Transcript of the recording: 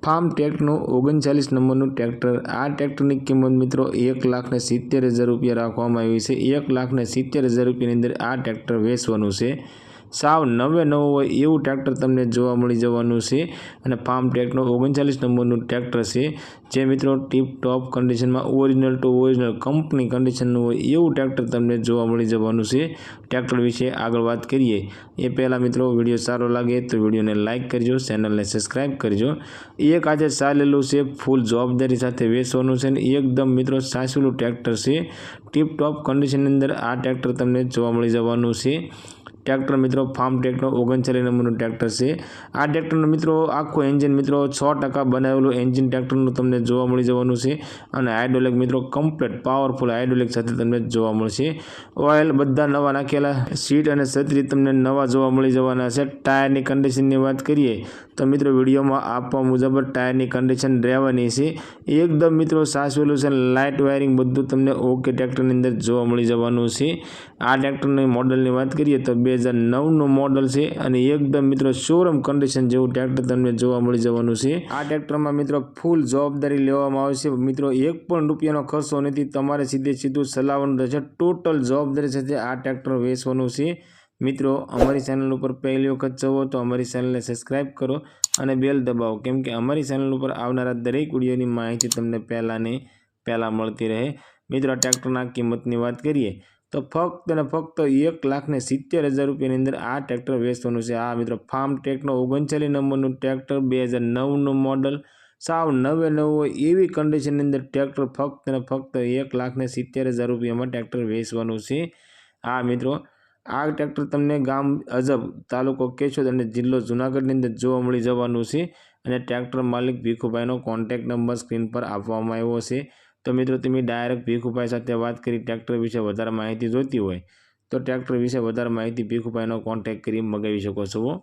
Farm ટેકનું 39 નંબરનું tractor. આ ટ્રેક્ટરની કિંમત મિત્રો 1,70,000 રૂપિયા રાખવામાં આવી છે। 1,70,000 રૂપિયાની અંદર આ ટ્રેક્ટર વેચવાનું છે। સાવ નવે નવું હોય એવું ટ્રેક્ટર તમને જોવા મળી જવાનું છે અને ફાર્મ ટેકનું 39 નંબરનું ટ્રેક્ટર છે, જે મિત્રો ટીપ ટોપ કન્ડિશનમાં ઓરિજિનલ ટુ ઓરિજિનલ કંપની કન્ડિશનનું હોય એવું ટ્રેક્ટર તમને જોવા મળી જવાનું છે। ટ્રેક્ટર વિશે આગળ વાત કરીએ એ પહેલાં મિત્રો વિડીયો સારો લાગે તો વિડીયોને લાઇક કરજો, ચેનલને સબસ્ક્રાઈબ કરજો। એક આજે ચાલેલું છે, ફૂલ જવાબદારી સાથે વેચવાનું છે ને એકદમ મિત્રો સાચવેલું ટ્રેક્ટર છે। ટીપ ટોપ કન્ડિશનની અંદર આ ટ્રેક્ટર તમને જોવા મળી જવાનું છે। ટ્રેક્ટર મિત્રો ફાર્મ ટેકનો 39 નંબરનું ટ્રેક્ટર છે। આ ટ્રેક્ટરનું મિત્રો આખું એન્જિન મિત્રો 100% બનાવેલું એન્જિન ટ્રેક્ટરનું તમને જોવા મળી જવાનું છે અને હાઇડ્રોલિક મિત્રો કમ્પ્લીટ પાવરફુલ હાઇડ્રોલિક સાથે તમને જોવા મળશે। ઓઇલ બધા નવા નાખેલા, સીટ અને છત્રી તમને નવા જોવા મળી જવાના છે। ટાયરની કન્ડિશનની વાત કરીએ તો મિત્રો વિડીયોમાં આપવા મુજબ ટાયરની કન્ડિશન રહેવાની છે, એકદમ મિત્રો સાચવેલું છે, લાઇટ વાયરિંગ બધું તમને ઓકે ટ્રેક્ટરની અંદર જોવા મળી જવાનું છે। આ ટ્રેક્ટરની મોડલની વાત કરીએ તો 2009નું મોડલ છે અને એકદમ મિત્રો શોરૂમ કન્ડિશન જેવું ટ્રેક્ટર તમને જોવા મળી જવાનું છે। આ ટ્રેક્ટરમાં મિત્રો ફૂલ જવાબદારી લેવામાં આવશે મિત્રો, એક પણ રૂપિયાનો ખર્ચો નથી, તમારે સીધું ચલાવવાનું રહેશે, ટોટલ જવાબદારી સાથે આ ટ્રેક્ટર વેચવાનું છે। મિત્રો અમારી ચેનલ ઉપર પહેલી વખત જવો તો અમારી ચેનલને સબસ્ક્રાઈબ કરો અને બેલ દબાવો, કેમ કે અમારી ચેનલ ઉપર આવનારા દરેક વિડીયોની માહિતી તમને પહેલાં મળતી રહે। મિત્રો આ ટ્રેક્ટરના કિંમતની વાત કરીએ તો ફક્ત અને ફક્ત 1,70,000 રૂપિયાની અંદર આ ટ્રેક્ટર વેચવાનું છે। આ મિત્રો ફાર્મ ટેકનો 39 નંબરનું ટ્રેક્ટર, 2009નું મોડલ, સાવ નવે નવું હોય એવી કન્ડિશનની અંદર ટ્રેક્ટર ફક્ત અને ફક્ત 1,70,000 રૂપિયામાં ટ્રેક્ટર વેચવાનું છે। આ મિત્રો આ ટ્રેક્ટર તમને ગામ અજબ, તાલુકો કેશોદ અને જિલ્લો જૂનાગઢની અંદર જોવા મળી જવાનું છે અને ટ્રેક્ટર માલિક ભીખુભાઈનો કોન્ટેક્ટ નંબર સ્ક્રીન પર આપવામાં આવ્યો છે। તો મિત્રો તમે ડાયરેક્ટ ભીખુભાઈ સાથે વાત કરી ટ્રેક્ટર વિશે વધારે માહિતી જોઈતી હોય તો ટ્રેક્ટર વિશે વધારે માહિતી ભીખુભાઈનો કોન્ટેક્ટ કરી મંગાવી શકો છો।